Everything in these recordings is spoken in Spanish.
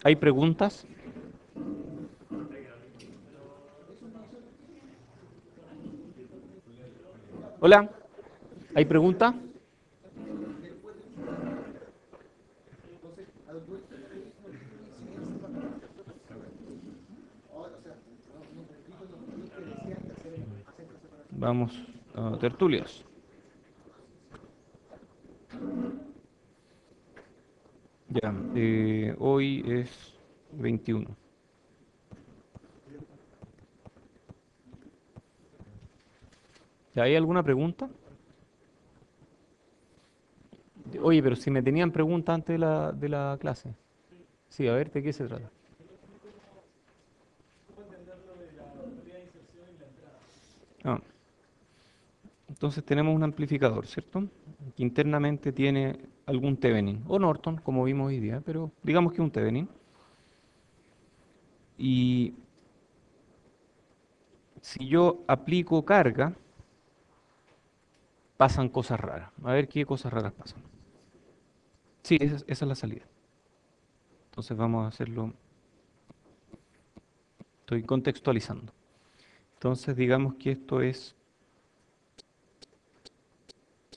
¿Hay preguntas? Hola, ¿hay preguntas? Vamos a tertulias. Ya, hoy es 21. ¿Ya hay alguna pregunta? Oye, pero si me tenían preguntas antes de la clase. Sí, a ver, ¿de qué se trata? Ah, entonces tenemos un amplificador, ¿cierto? Que internamente tiene algún Thevenin, o Norton, como vimos hoy día, pero digamos que un Thevenin. Y si yo aplico carga, pasan cosas raras. A ver qué cosas raras pasan. Sí, esa es la salida. Entonces vamos a hacerlo, estoy contextualizando. Entonces digamos que esto es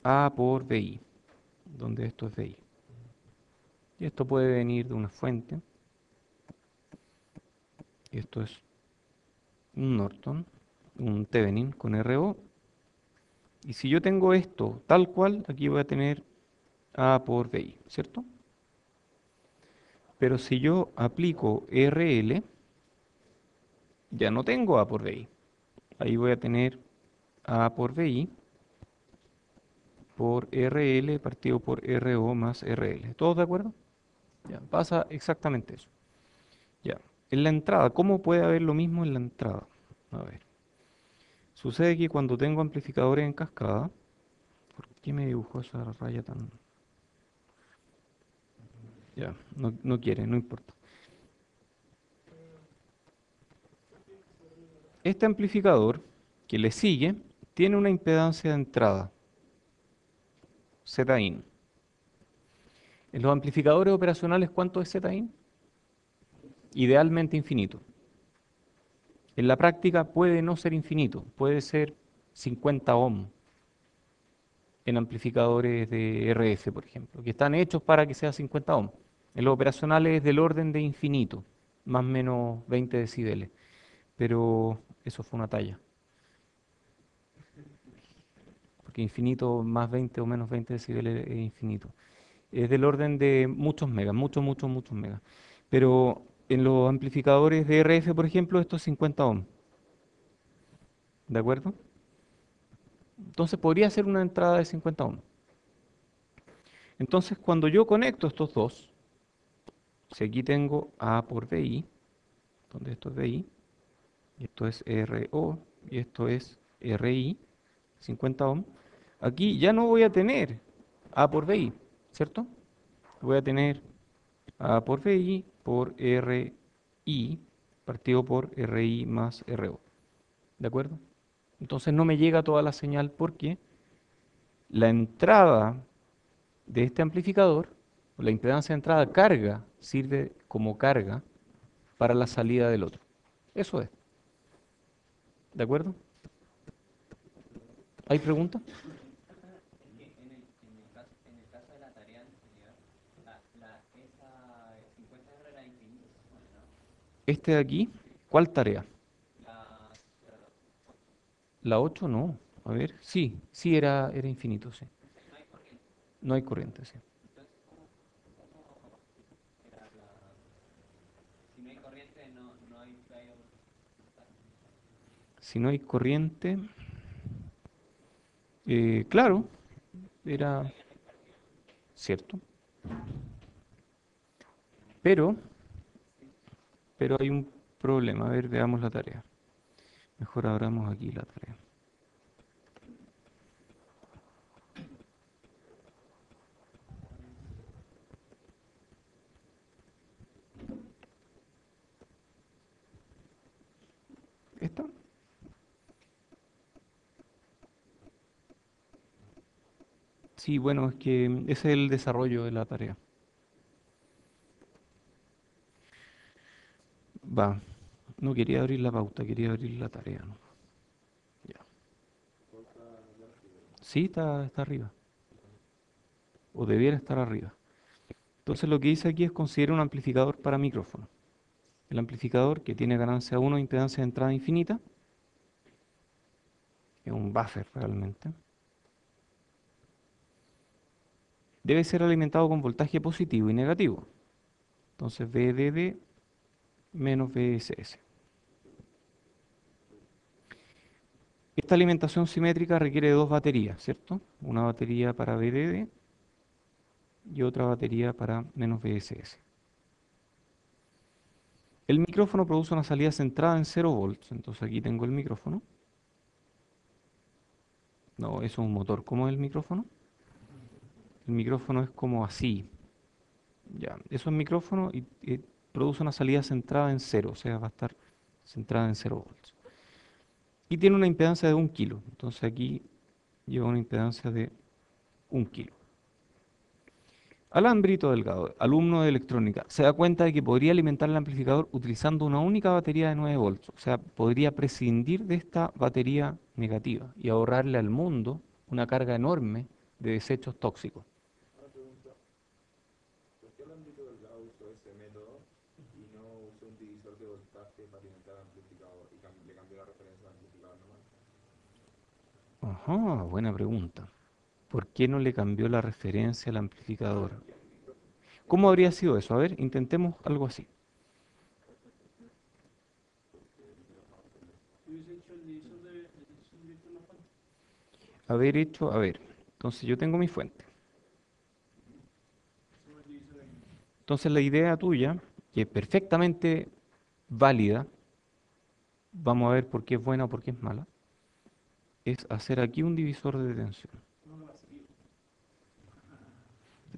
A por BI, donde esto es BI. Y esto puede venir de una fuente, y esto es un Norton, un Thevenin con RO. Y si yo tengo esto tal cual, aquí voy a tener A por BI, ¿cierto? Pero si yo aplico RL, ya no tengo A por BI. Ahí voy a tener A por BI por RL partido por RO más RL. ¿Todos de acuerdo? Ya, pasa exactamente eso. Ya. En la entrada, ¿cómo puede haber lo mismo en la entrada? A ver. Sucede que cuando tengo amplificadores en cascada, ¿por qué me dibujó esa raya tan...? Ya, no quiere, no importa. Este amplificador que le sigue tiene una impedancia de entrada, Zin. En los amplificadores operacionales, ¿cuánto es Zin? Idealmente infinito. En la práctica puede no ser infinito, puede ser 50 ohm en amplificadores de RF, por ejemplo, que están hechos para que sea 50 ohm. En los operacionales es del orden de infinito, más o menos 20 decibeles, pero eso fue una talla, porque infinito más 20 o menos 20 decibeles es infinito. Es del orden de muchos megas, muchos megas. Pero en los amplificadores de RF, por ejemplo, esto es 50 ohm, ¿de acuerdo? Entonces podría ser una entrada de 50 ohm. Entonces cuando yo conecto estos dos, si aquí tengo A por BI, donde esto es BI, y esto es RO, y esto es RI, 50 ohm, aquí ya no voy a tener A por BI, ¿cierto? Voy a tener A por BI por RI partido por RI más RO, ¿de acuerdo? Entonces no me llega toda la señal porque la entrada de este amplificador, o la impedancia de entrada carga, sirve como carga para la salida del otro. Eso es, ¿de acuerdo? ¿Hay preguntas? Este de aquí, ¿cuál tarea? La 8 no. A ver, sí, sí era infinito, sí. No hay corriente, sí. Si no hay corriente, claro, era cierto. Pero, pero hay un problema. A ver, veamos la tarea. Mejor abramos aquí la tarea. ¿Esta? Sí, bueno, es que ese es el desarrollo de la tarea. va. No quería abrir la pauta, quería abrir la tarea, ¿no? Ya. Sí, está arriba. O debiera estar arriba. Entonces lo que dice aquí es considera un amplificador para micrófono. El amplificador que tiene ganancia 1 e impedancia de entrada infinita, es un buffer realmente, debe ser alimentado con voltaje positivo y negativo. Entonces VDD menos VSS. Esta alimentación simétrica requiere de dos baterías, ¿cierto? Una batería para VDD y otra batería para menos VSS. El micrófono produce una salida centrada en 0 volts. Entonces aquí tengo el micrófono. No, eso es un motor. ¿Cómo es el micrófono? El micrófono es como así. Ya, eso es micrófono y produce una salida centrada en 0, o sea, va a estar centrada en 0 volts. Y tiene una impedancia de 1 kilo. Entonces aquí lleva una impedancia de 1 kilo. Alambrito Delgado, alumno de electrónica, se da cuenta de que podría alimentar el amplificador utilizando una única batería de 9 volts. O sea, podría prescindir de esta batería negativa y ahorrarle al mundo una carga enorme de desechos tóxicos. Una pregunta, ¿por qué el ámbito delgado usó ese método y no usó un divisor de voltaje para alimentar el amplificador y le cambió la referencia al amplificador nomás? Ajá, buena pregunta. ¿Por qué no le cambió la referencia al amplificador? ¿Cómo habría sido eso? A ver, intentemos algo así. Haber hecho, a ver, entonces yo tengo mi fuente. Entonces la idea tuya, que es perfectamente válida, vamos a ver por qué es buena o por qué es mala, es hacer aquí un divisor de tensión.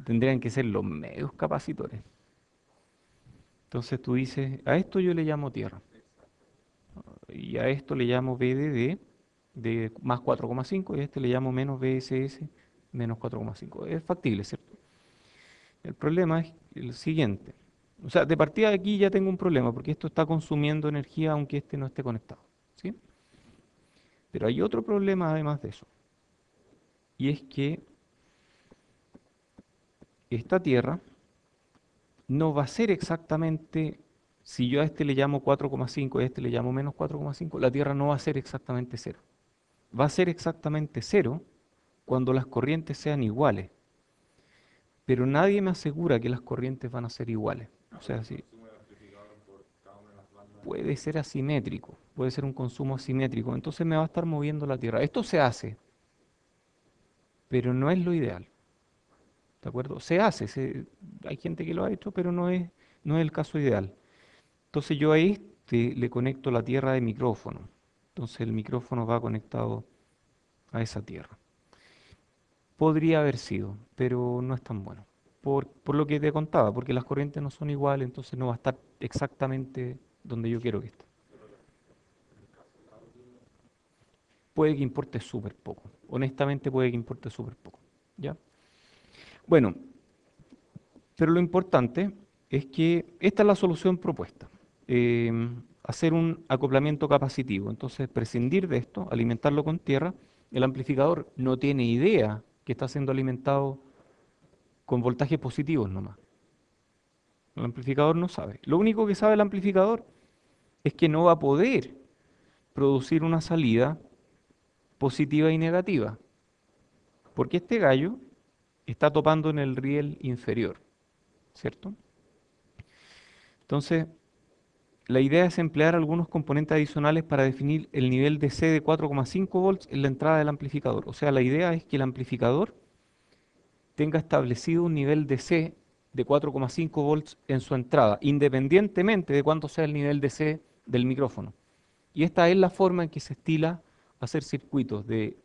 Tendrían que ser los medios capacitores. Entonces tú dices, a esto yo le llamo tierra, y a esto le llamo VDD de más 4,5 y a este le llamo menos VSS menos 4,5. Es factible, ¿cierto? El problema es el siguiente. O sea, de partida de aquí ya tengo un problema porque esto está consumiendo energía aunque este no esté conectado, ¿sí? Pero hay otro problema además de eso. Y es que esta tierra no va a ser exactamente, si yo a este le llamo 4,5 y a este le llamo menos 4,5, la tierra no va a ser exactamente cero. Va a ser exactamente cero cuando las corrientes sean iguales. Pero nadie me asegura que las corrientes van a ser iguales. O Ah, pero sea, el sí, consumo del amplificador por cada una de las bandas. puede ser asimétrico, puede ser un consumo asimétrico, entonces me va a estar moviendo la Tierra. Esto se hace, pero no es lo ideal, ¿de acuerdo? Se hace, hay gente que lo ha hecho, pero no es el caso ideal. Entonces yo a este le conecto la tierra de micrófono, entonces el micrófono va conectado a esa tierra. Podría haber sido, pero no es tan bueno. Por lo que te contaba, porque las corrientes no son iguales, entonces no va a estar exactamente donde yo quiero que esté. Puede que importe súper poco. Honestamente puede que importe súper poco. ¿Ya? Bueno, pero lo importante es que esta es la solución propuesta. Hacer un acoplamiento capacitivo. Entonces, prescindir de esto, alimentarlo con tierra. El amplificador no tiene idea que está siendo alimentado con voltajes positivos nomás. El amplificador no sabe. Lo único que sabe el amplificador es que no va a poder producir una salida positiva y negativa, porque este gallo está topando en el riel inferior, ¿cierto? Entonces, la idea es emplear algunos componentes adicionales para definir el nivel de C de 4,5 volts en la entrada del amplificador. O sea, la idea es que el amplificador tenga establecido un nivel de C de 4,5 volts en su entrada, independientemente de cuánto sea el nivel de C del micrófono. Y esta es la forma en que se estila hacer circuitos de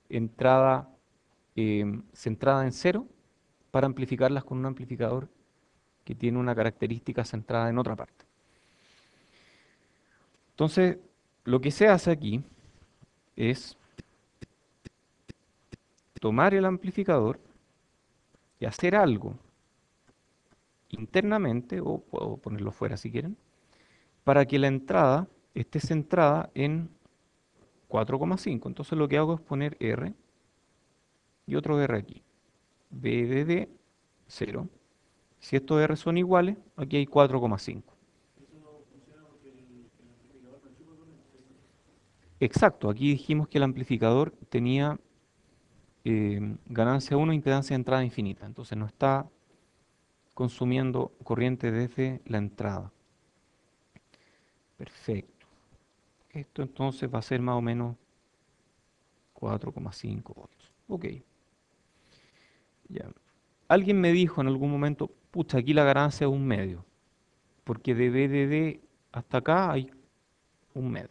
entrada centrada en cero para amplificarlas con un amplificador que tiene una característica centrada en otra parte. Entonces, lo que se hace aquí es tomar el amplificador y hacer algo internamente, o puedo ponerlo fuera si quieren, para que la entrada esté centrada en 4,5. Entonces lo que hago es poner R y otro R aquí. BDD 0. Si estos R son iguales, aquí hay 4,5. Exacto, aquí dijimos que el amplificador tenía ganancia 1, impedancia de entrada infinita. Entonces no está consumiendo corriente desde la entrada. Perfecto. Esto entonces va a ser más o menos 4,5 volts. Ok, ya. Alguien me dijo en algún momento, pucha, aquí la ganancia es un medio, porque de VDD hasta acá hay un medio.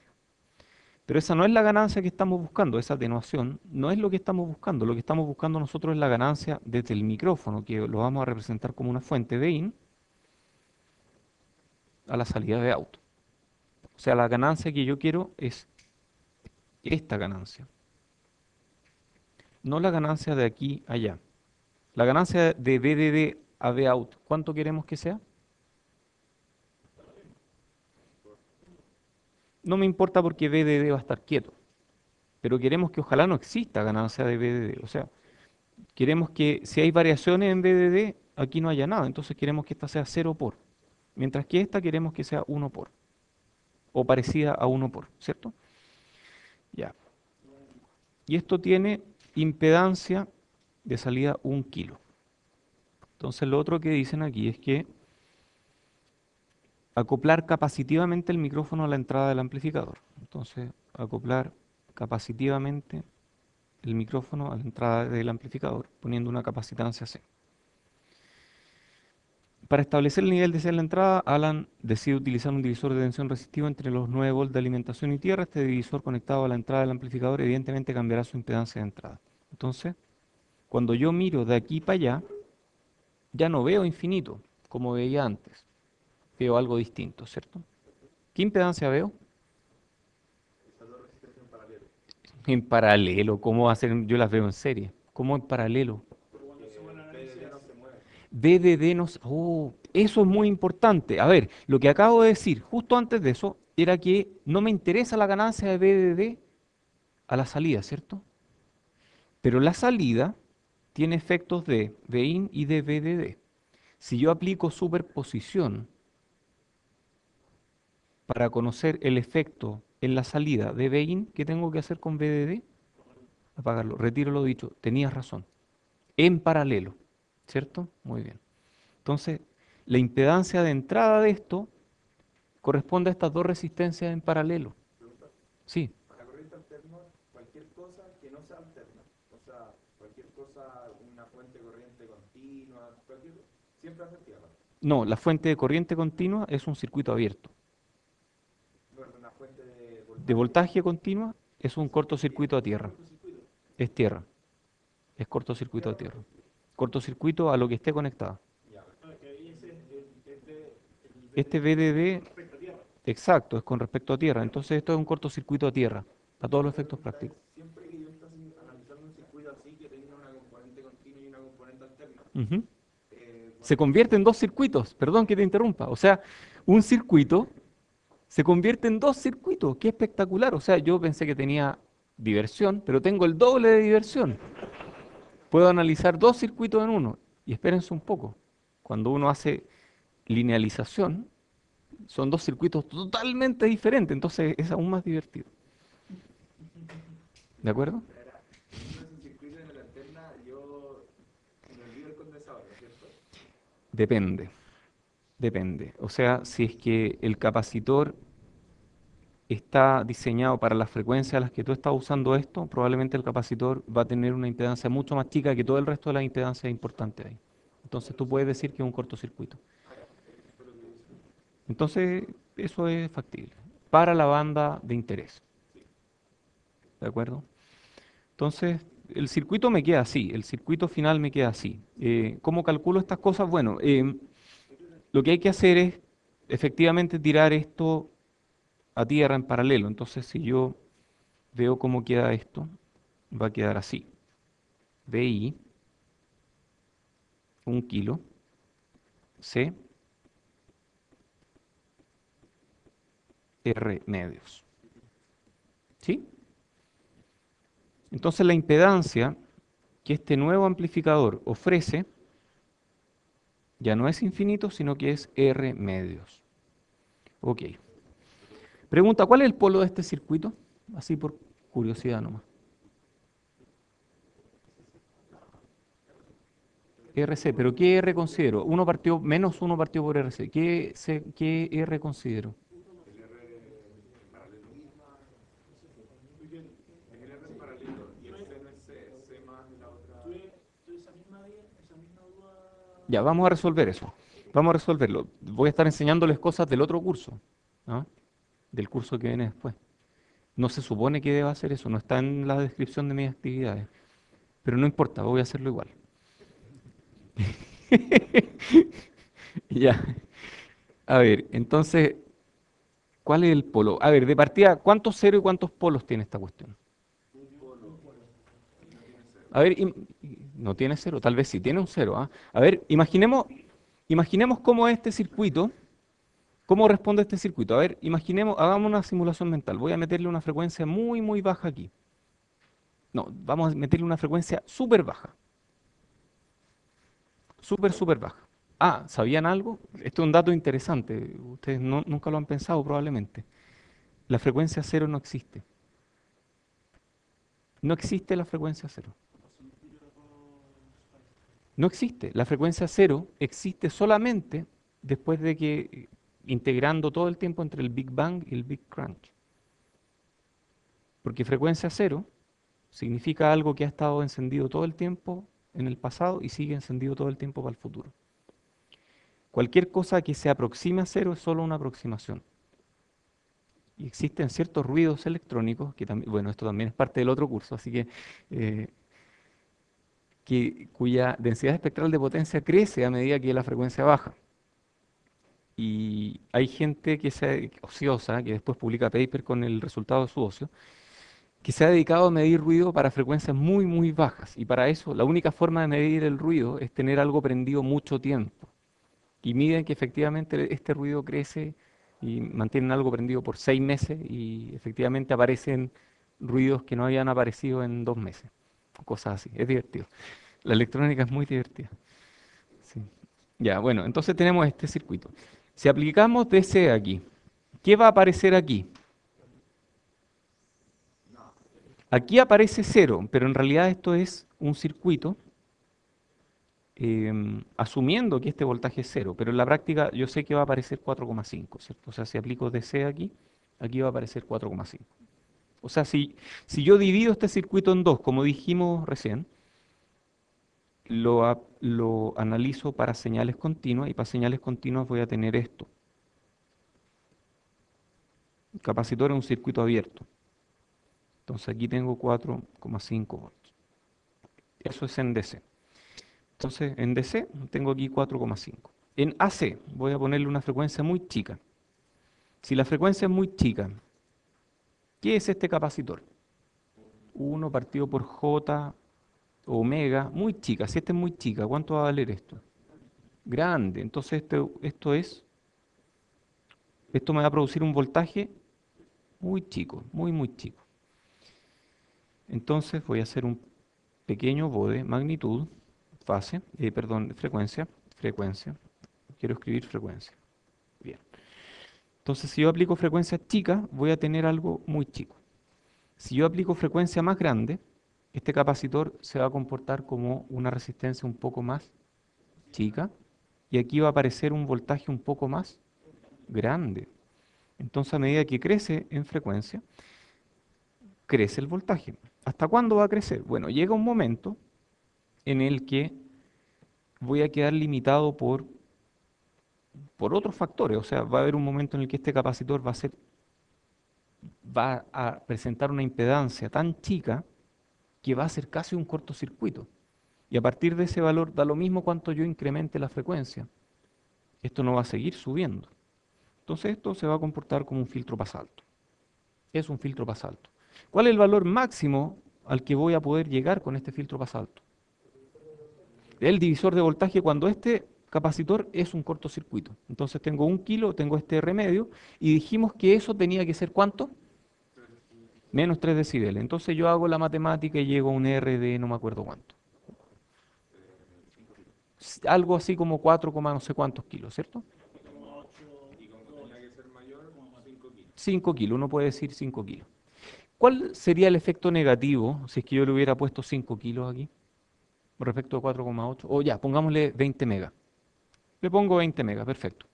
Pero esa no es la ganancia que estamos buscando, esa atenuación no es lo que estamos buscando. Lo que estamos buscando nosotros es la ganancia desde el micrófono, que lo vamos a representar como una fuente de in a la salida de out. O sea, la ganancia que yo quiero es esta ganancia, no la ganancia de aquí a allá. La ganancia de VDD a Vout, ¿cuánto queremos que sea? No me importa porque VDD va a estar quieto, pero queremos que ojalá no exista ganancia de VDD. O sea, queremos que si hay variaciones en VDD, aquí no haya nada. Entonces queremos que esta sea 0 por. Mientras que esta queremos que sea 1 por. O parecida a 1 por, ¿cierto? Ya. Y esto tiene impedancia de salida 1 kilo. Entonces lo otro que dicen aquí es que acoplar capacitivamente el micrófono a la entrada del amplificador. Entonces, acoplar capacitivamente el micrófono a la entrada del amplificador, poniendo una capacitancia C. Para establecer el nivel de C en la entrada, Alan decide utilizar un divisor de tensión resistivo entre los 9 volts de alimentación y tierra. Este divisor conectado a la entrada del amplificador evidentemente cambiará su impedancia de entrada. Entonces, cuando yo miro de aquí para allá, ya no veo infinito, como veía antes. Veo algo distinto, ¿cierto? ¿Qué impedancia veo? Esas dos resistencias en paralelo. En paralelo, ¿cómo va a ser? Yo las veo en serie. ¿Cómo en paralelo? Porque PDD no se mueve. BDD nos... Oh, eso es muy importante. A ver, lo que acabo de decir justo antes de eso era que no me interesa la ganancia de BDD a la salida, ¿cierto? Pero la salida tiene efectos de Bin y de BDD. Si yo aplico superposición para conocer el efecto en la salida de Bin, ¿qué tengo que hacer con BDD? Apagarlo. Retiro lo dicho. Tenías razón. En paralelo, ¿cierto? Muy bien. Entonces, la impedancia de entrada de esto corresponde a estas dos resistencias en paralelo. Pregunta, Sí. para corriente alterna, cualquier cosa que no sea alterna, o sea, cualquier cosa, una fuente de corriente continua, cualquier, siempre hace tierra. No, la fuente de corriente continua es un circuito abierto. Bueno, una fuente de De voltaje voltaje continua es un cortocircuito a es tierra. cortocircuito. Es tierra. Es cortocircuito a Tierra tierra. cortocircuito. Cortocircuito a lo que esté conectado. Ya. Ah, que ahí ese es de, el Este BDD con VDD, respecto a tierra. exacto, es con respecto a tierra. Entonces esto es un cortocircuito a tierra. A todos Entonces los la efectos pregunta es, prácticos. siempre que yo esté analizando un circuito así que tenga una componente continua y una componente alterna, Ujú. Se cuando convierte en dos circuitos. Perdón que te interrumpa. O sea, un circuito se convierte en dos circuitos. Qué espectacular. O sea, yo pensé que tenía diversión, pero tengo el doble de diversión. Puedo analizar dos circuitos en uno. Y espérense un poco. Cuando uno hace linealización, son dos circuitos totalmente diferentes. Entonces es aún más divertido. ¿De acuerdo? era, si uno hace un circuito en la alterna, yo me olvido el condensador, ¿no es cierto? Depende. Depende. O sea, si es que el capacitor está diseñado para las frecuencias a las que tú estás usando esto, probablemente el capacitor va a tener una impedancia mucho más chica que todo el resto de las impedancias importantes ahí. Entonces tú puedes decir que es un cortocircuito. Ah, ya, eso fue lo que yo hice. Entonces eso es factible para la banda de interés. Sí. ¿De acuerdo? Entonces el circuito me queda así, el circuito final me queda así. ¿Cómo calculo estas cosas? Bueno, lo que hay que hacer es efectivamente tirar esto a tierra en paralelo. Entonces si yo veo cómo queda esto, va a quedar así. BI, 1 kilo, C, R medios. ¿Sí? Entonces la impedancia que este nuevo amplificador ofrece ya no es infinito, sino que es R medios. Ok. Pregunta, ¿cuál es el polo de este circuito? Así por curiosidad nomás. RC, pero ¿qué R considero? Uno partido menos uno partido por RC. ¿Qué R considero? El R paralelo. Es el R paralelo y el C no es C, es C más la otra. Ya, vamos a resolver eso. Vamos a resolverlo. Voy a estar enseñándoles cosas del otro curso, ¿ah? Del curso que viene después. No se supone que deba hacer eso, no está en la descripción de mis actividades. Pero no importa, voy a hacerlo igual. Ya. A ver, entonces, ¿cuál es el polo? A ver, de partida, ¿cuántos ceros y cuántos polos tiene esta cuestión? Un polo y no tiene cero. A ver, no tiene cero, tal vez sí, tiene un cero, ¿ah? A ver, imaginemos cómo es este circuito, cómo responde este circuito. A ver, imaginemos, hagamos una simulación mental. Voy a meterle una frecuencia muy, muy baja aquí. No, vamos a meterle una frecuencia súper baja. Súper, súper baja. Ah, ¿sabían algo? Esto es un dato interesante. Ustedes nunca lo han pensado probablemente. La frecuencia cero no existe. No existe la frecuencia cero. No existe. La frecuencia cero existe solamente después de que, integrando todo el tiempo entre el Big Bang y el Big Crunch. Porque frecuencia cero significa algo que ha estado encendido todo el tiempo en el pasado y sigue encendido todo el tiempo para el futuro. Cualquier cosa que se aproxime a cero es solo una aproximación. Y existen ciertos ruidos electrónicos, que también, bueno, esto también es parte del otro curso, así eh, cuya densidad espectral de potencia crece a medida que la frecuencia baja. Y hay gente ociosa, que después publica paper con el resultado de su ocio, que se ha dedicado a medir ruido para frecuencias muy, muy bajas. Y para eso, la única forma de medir el ruido es tener algo prendido mucho tiempo. Y miden que efectivamente este ruido crece y mantienen algo prendido por 6 meses y efectivamente aparecen ruidos que no habían aparecido en 2 meses. Cosas así. Es divertido. La electrónica es muy divertida. Sí. Ya, bueno, entonces tenemos este circuito. Si aplicamos DC aquí, ¿qué va a aparecer aquí? Aquí aparece cero, pero en realidad esto es un circuito asumiendo que este voltaje es cero, pero en la práctica yo sé que va a aparecer 4,5, ¿cierto? O sea, si aplico DC aquí, aquí va a aparecer 4,5. O sea, si yo divido este circuito en dos, como dijimos recién, lo analizo para señales continuas y para señales continuas voy a tener esto. El capacitor es un circuito abierto. Entonces aquí tengo 4,5 volts. Eso es en DC. Entonces en DC tengo aquí 4,5. En AC voy a ponerle una frecuencia muy chica. Si la frecuencia es muy chica, ¿qué es este capacitor? 1 partido por J omega, muy chica. Si esta es muy chica, ¿cuánto va a valer esto? Grande. Entonces esto me va a producir un voltaje muy chico, muy, muy chico. Entonces voy a hacer un pequeño bode, magnitud, fase, perdón, frecuencia. Quiero escribir frecuencia. Bien. Entonces si yo aplico frecuencias chicas, voy a tener algo muy chico. Si yo aplico frecuencia más grande, este capacitor se va a comportar como una resistencia un poco más chica y aquí va a aparecer un voltaje un poco más grande. Entonces a medida que crece en frecuencia, crece el voltaje. ¿Hasta cuándo va a crecer? Bueno, llega un momento en el que voy a quedar limitado por otros factores. O sea, va a haber un momento en el que este capacitor va a presentar una impedancia tan chica que va a ser casi un cortocircuito. Y a partir de ese valor da lo mismo cuanto yo incremente la frecuencia. Esto no va a seguir subiendo. Entonces esto se va a comportar como un filtro pasalto. Es un filtro pasalto. ¿Cuál es el valor máximo al que voy a poder llegar con este filtro pasalto? El divisor de voltaje cuando este capacitor es un cortocircuito. Entonces tengo 1 kilo, tengo este R medio, y dijimos que eso tenía que ser ¿cuánto? Menos 3 decibeles. Entonces yo hago la matemática y llego a un R de no me acuerdo cuánto. Algo así como 4, no sé cuántos kilos, ¿cierto? Y como tenía que ser mayor, 5 kilos. 5 kilos, uno puede decir 5 kilos. ¿Cuál sería el efecto negativo si es que yo le hubiera puesto 5 kilos aquí? Respecto a 4,8. O ya, pongámosle 20 megas. Le pongo 20 megas, perfecto.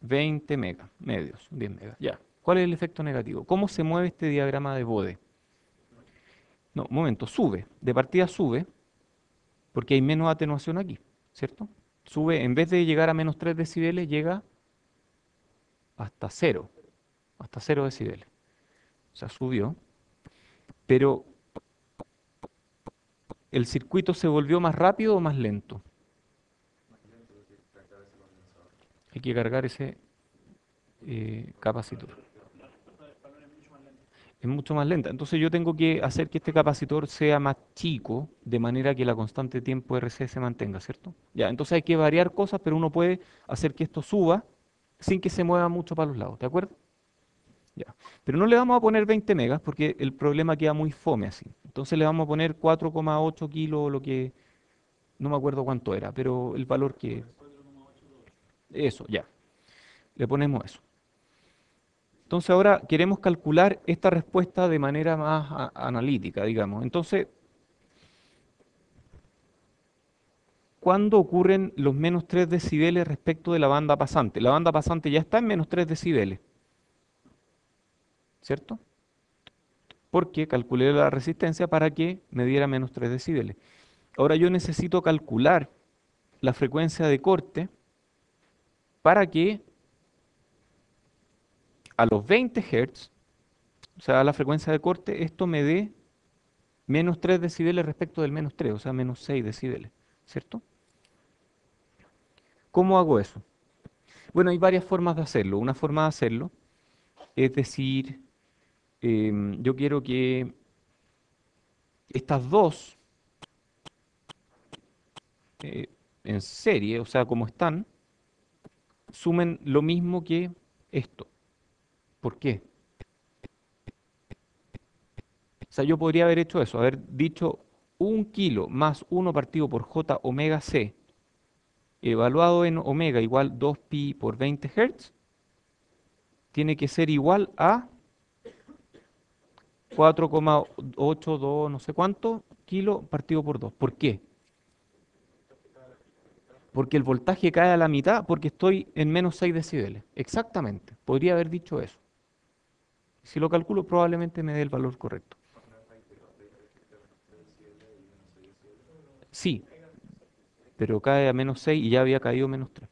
20 megas, medios, 10 megas, ya. ¿Cuál es el efecto negativo? ¿Cómo se mueve este diagrama de Bode? No, un momento, sube. De partida sube, porque hay menos atenuación aquí, ¿cierto? Sube, en vez de llegar a menos 3 decibeles, llega hasta 0 decibeles. O sea, subió, pero ¿el circuito se volvió más rápido o más lento? Hay que cargar ese capacitor. Es mucho más lenta. Entonces yo tengo que hacer que este capacitor sea más chico, de manera que la constante de tiempo RC se mantenga, ¿cierto? Ya, entonces hay que variar cosas, pero uno puede hacer que esto suba sin que se mueva mucho para los lados, ¿de acuerdo? Ya. Pero no le vamos a poner 20 megas porque el problema queda muy fome así. Entonces le vamos a poner 4,8 kilos, o lo que no me acuerdo cuánto era, pero el valor que... Eso, ya. Le ponemos eso. Entonces ahora queremos calcular esta respuesta de manera más analítica, digamos. Entonces, ¿cuándo ocurren los menos 3 decibeles respecto de la banda pasante? La banda pasante ya está en menos 3 decibeles, ¿cierto? Porque calculé la resistencia para que me diera menos 3 decibeles. Ahora yo necesito calcular la frecuencia de corte para que a los 20 Hz, o sea, a la frecuencia de corte, esto me dé menos 3 decibeles respecto del menos 3, o sea, menos 6 decibeles, ¿cierto? ¿Cómo hago eso? Bueno, hay varias formas de hacerlo. Una forma de hacerlo es decir, yo quiero que estas dos eh, en serie, o sea, como están, sumen lo mismo que esto. ¿Por qué? O sea, yo podría haber hecho eso, haber dicho 1 kilo más 1 partido por j omega c, evaluado en omega igual 2pi por 20 Hz, tiene que ser igual a 4,82 no sé cuánto kilo partido por 2. ¿Por qué? Porque el voltaje cae a la mitad porque estoy en menos 6 decibeles. Exactamente. Podría haber dicho eso. Si lo calculo, probablemente me dé el valor correcto. Sí, pero cae a menos 6 y ya había caído menos 3.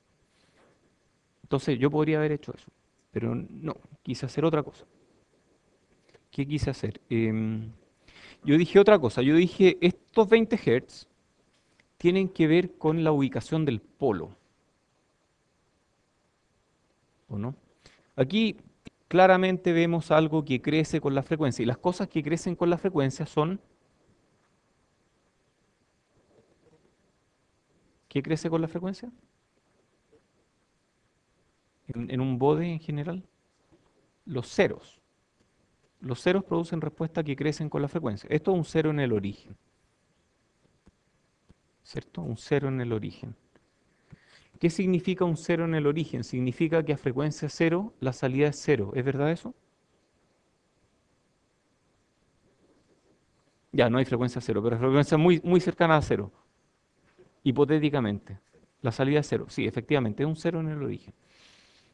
Entonces yo podría haber hecho eso. Pero no, quise hacer otra cosa. ¿Qué quise hacer? Yo dije otra cosa. Yo dije, estos 20 Hz tienen que ver con la ubicación del polo. ¿O no? Aquí claramente vemos algo que crece con la frecuencia. Y las cosas que crecen con la frecuencia son... ¿Qué crece con la frecuencia? En un bode en general. Los ceros. Los ceros producen respuestas que crecen con la frecuencia. Esto es un cero en el origen. ¿Cierto? Un cero en el origen. ¿Qué significa un cero en el origen? Significa que a frecuencia cero la salida es cero. ¿Es verdad eso? Ya, no hay frecuencia cero, pero frecuencia muy, muy cercana a cero. Hipotéticamente. La salida es cero. Sí, efectivamente, es un cero en el origen.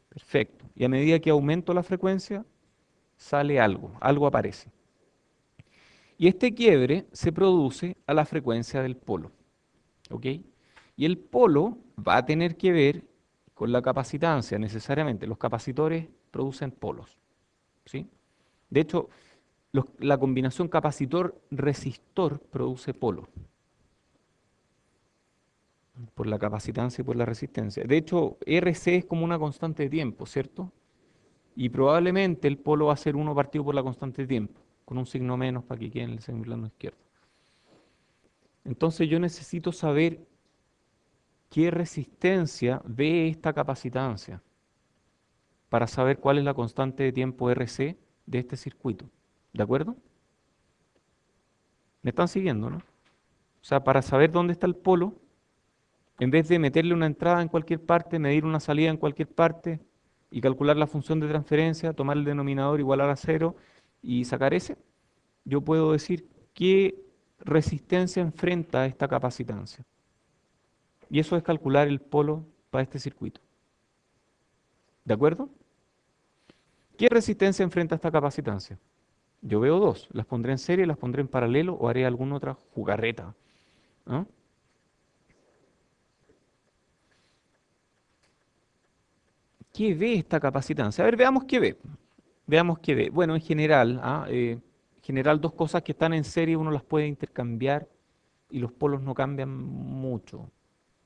Perfecto. Y a medida que aumento la frecuencia, sale algo, algo aparece. Y este quiebre se produce a la frecuencia del polo. ¿Ok? Y el polo va a tener que ver con la capacitancia necesariamente. Los capacitores producen polos. ¿Sí? De hecho, la combinación capacitor-resistor produce polos por la capacitancia y por la resistencia. De hecho, RC es como una constante de tiempo, ¿cierto? Y probablemente el polo va a ser 1 partido por la constante de tiempo, con un signo menos para que quede en el semiplano izquierdo. Entonces yo necesito saber ¿qué resistencia ve esta capacitancia? Para saber cuál es la constante de tiempo RC de este circuito. ¿De acuerdo? ¿Me están siguiendo, no? O sea, para saber dónde está el polo, en vez de meterle una entrada en cualquier parte, medir una salida en cualquier parte y calcular la función de transferencia, tomar el denominador igualar a cero y sacar ese, yo puedo decir qué resistencia enfrenta esta capacitancia. Y eso es calcular el polo para este circuito. ¿De acuerdo? ¿Qué resistencia enfrenta esta capacitancia? Yo veo dos, las pondré en serie, las pondré en paralelo o haré alguna otra jugarreta, ¿no? ¿Qué ve esta capacitancia? A ver, veamos qué ve. Veamos qué ve. Bueno, en general dos cosas que están en serie uno las puede intercambiar y los polos no cambian mucho,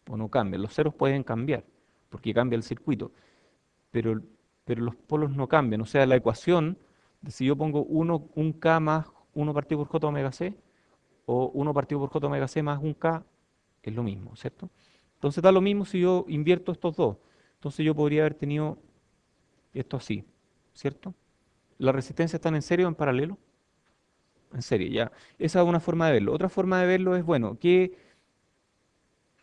o no cambian. Los ceros pueden cambiar, porque cambia el circuito, pero, pero los polos no cambian. O sea, la ecuación de si yo pongo 1K más 1 partido por J omega C, o 1 partido por J omega C más 1K, es lo mismo, ¿cierto? Entonces da lo mismo si yo invierto estos dos. Entonces yo podría haber tenido esto así, ¿cierto? ¿Las resistencias están en serie o en paralelo? En serie, ya. Esa es una forma de verlo. Otra forma de verlo es, bueno, qué,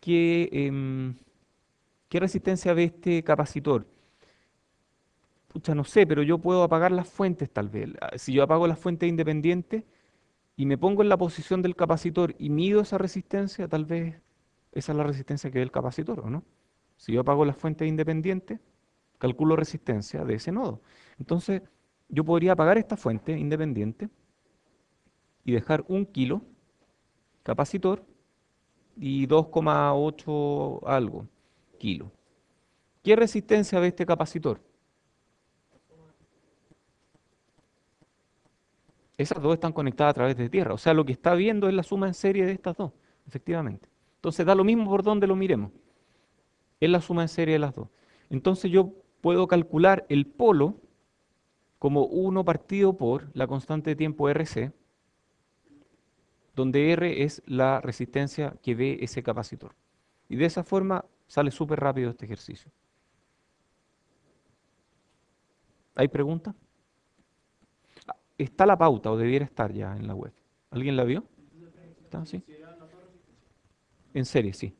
em, qué resistencia ve este capacitor? Pucha, no sé, pero yo puedo apagar las fuentes tal vez. Si yo apago las fuentes independientes y me pongo en la posición del capacitor y mido esa resistencia, tal vez esa es la resistencia que ve el capacitor, ¿o no? Si yo apago las fuentes independientes, calculo resistencia de ese nodo. Entonces, yo podría apagar esta fuente independiente y dejar 1 kilo capacitor y 2,8 algo kilo. ¿Qué resistencia ve este capacitor? Esas dos están conectadas a través de tierra. O sea, lo que está viendo es la suma en serie de estas dos, efectivamente. Entonces da lo mismo por donde lo miremos. Es la suma en serie de las dos. Entonces yo puedo calcular el polo como 1 partido por la constante de tiempo RC, donde R es la resistencia que ve ese capacitor. Y de esa forma sale súper rápido este ejercicio. ¿Hay preguntas? Está la pauta o debiera estar ya en la web. ¿Alguien la vio? ¿Está? ¿Sí? En serie, sí.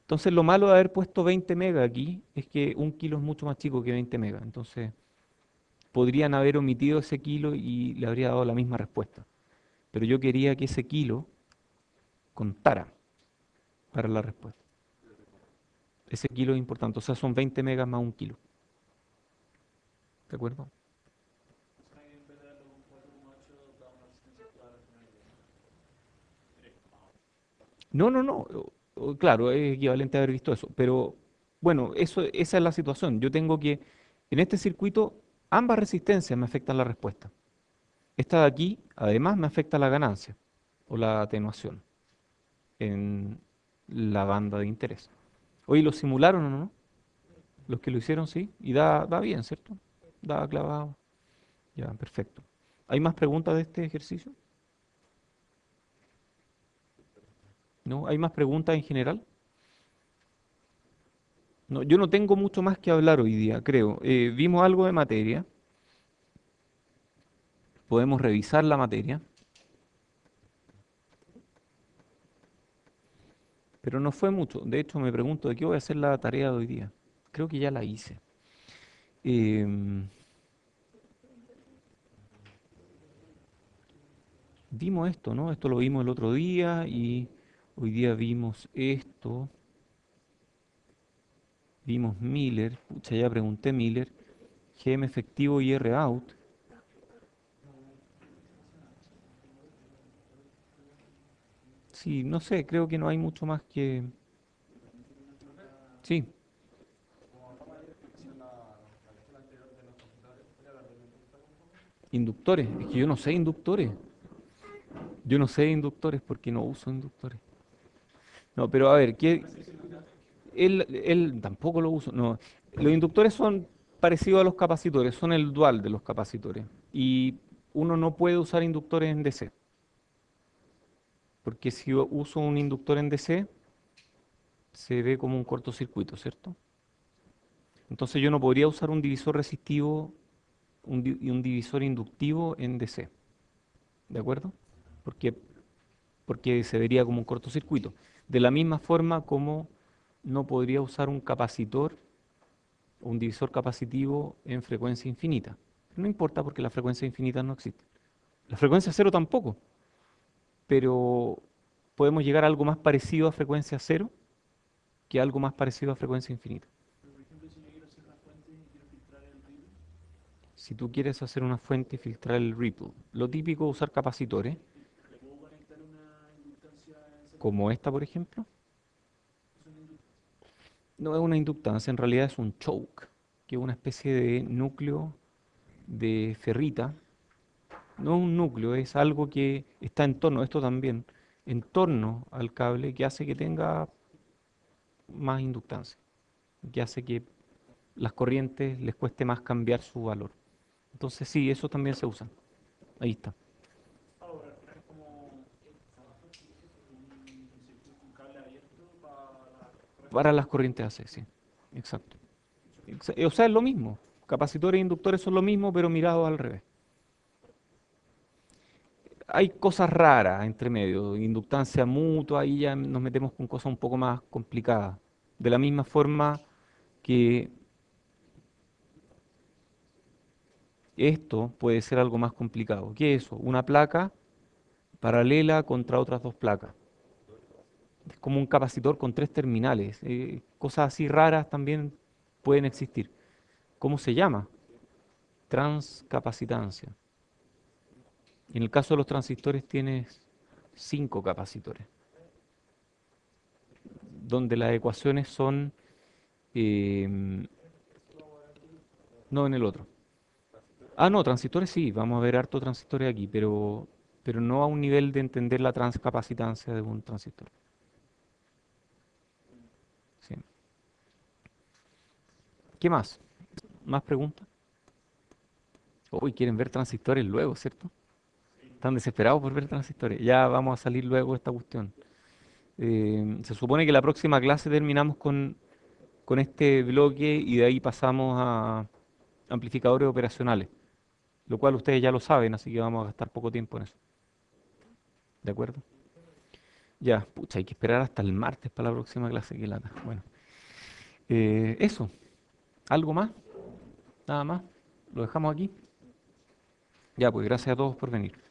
Entonces lo malo de haber puesto 20 megas aquí es que 1 kilo es mucho más chico que 20 megas. Entonces podrían haber omitido ese kilo y le habría dado la misma respuesta. Pero yo quería que ese kilo contara para la respuesta. Ese kilo es importante. O sea, son 20 megas más 1 kilo. ¿De acuerdo? No, no, no. Claro, es equivalente a haber visto eso. Pero bueno, esa es la situación. Yo tengo que, en este circuito, ambas resistencias me afectan la respuesta. Esta de aquí, además, me afecta la ganancia o la atenuación en la banda de interés. Oye, ¿lo simularon o no? Los que lo hicieron, sí. Y da bien, ¿cierto? Da clavado. Ya, perfecto. ¿Hay más preguntas de este ejercicio? ¿No? ¿Hay más preguntas en general? No, yo no tengo mucho más que hablar hoy día, creo. Vimos algo de materia. Podemos revisar la materia, pero no fue mucho. De hecho, me pregunto de qué voy a hacer la tarea de hoy día. Creo que ya la hice. Em, Vimos esto, ¿no? Esto lo vimos el otro día y hoy día vimos esto. Vimos Miller, pucha, ya pregunté Miller, GM efectivo y R out. Sí, no sé, creo que no hay mucho más que... Sí, inductores. Es que yo no sé inductores. Yo no sé inductores porque no uso inductores. No, pero a ver, él tampoco lo uso. No, los inductores son parecidos a los capacitores, son el dual de los capacitores. Y uno no puede usar inductores en DC, porque si yo uso un inductor en DC, se ve como un cortocircuito, ¿cierto? Entonces yo no podría usar un divisor resistivo y un divisor inductivo en DC, ¿de acuerdo? Porque, porque se vería como un cortocircuito. De la misma forma como no podría usar un capacitor o un divisor capacitivo en frecuencia infinita. No importa porque las frecuencias infinitas no existen. La frecuencia cero tampoco, pero podemos llegar a algo más parecido a frecuencia cero que algo más parecido a frecuencia infinita. Pero por ejemplo, si yo quiero hacer una fuente y quiero filtrar el ripple, Si tú quieres hacer una fuente y filtrar el ripple, lo típico es usar capacitores, ¿le puedo conectar una inductancia encendida? como esta, por ejemplo. Es una inductancia. No es una inductancia, en realidad es un choke, que es una especie de núcleo de ferrita. No es un núcleo, es algo que está en torno, esto también, en torno al cable que hace que tenga más inductancia, que hace que las corrientes les cueste más cambiar su valor. Entonces sí, eso también se usa. Ahí está. Ah, pero al final es como un cable abierto para la corriente Para AC. las corrientes AC, sí. Exacto. O sea, es lo mismo. Capacitores e inductores son lo mismo, pero mirados al revés. Hay cosas raras entre medio, inductancia mutua, ahí ya nos metemos con cosas un poco más complicadas. De la misma forma que esto puede ser algo más complicado. ¿Qué es eso? Una placa paralela contra otras dos placas. Es como un capacitor con tres terminales. Cosas así raras también pueden existir. ¿Cómo se llama? Transcapacitancia. Y en el caso de los transistores tienes cinco capacitores, donde las ecuaciones son, em, no en el otro. Ah, no, transistores sí, vamos a ver harto transistores aquí, pero no a un nivel de entender la transcapacitancia de un transistor. Sí. ¿Qué más? ¿Más preguntas? Uy, quieren ver transistores luego, ¿cierto? Están desesperados por ver transistores. Ya vamos a salir luego de esta cuestión. Se supone que la próxima clase terminamos con este bloque y de ahí pasamos a amplificadores operacionales, lo cual ustedes ya lo saben, así que vamos a gastar poco tiempo en eso. ¿De acuerdo? Ya, pucha, hay que esperar hasta el martes para la próxima clase, qué lata. Bueno, eso, ¿algo más? Nada más. ¿Lo dejamos aquí? Ya, pues gracias a todos por venir.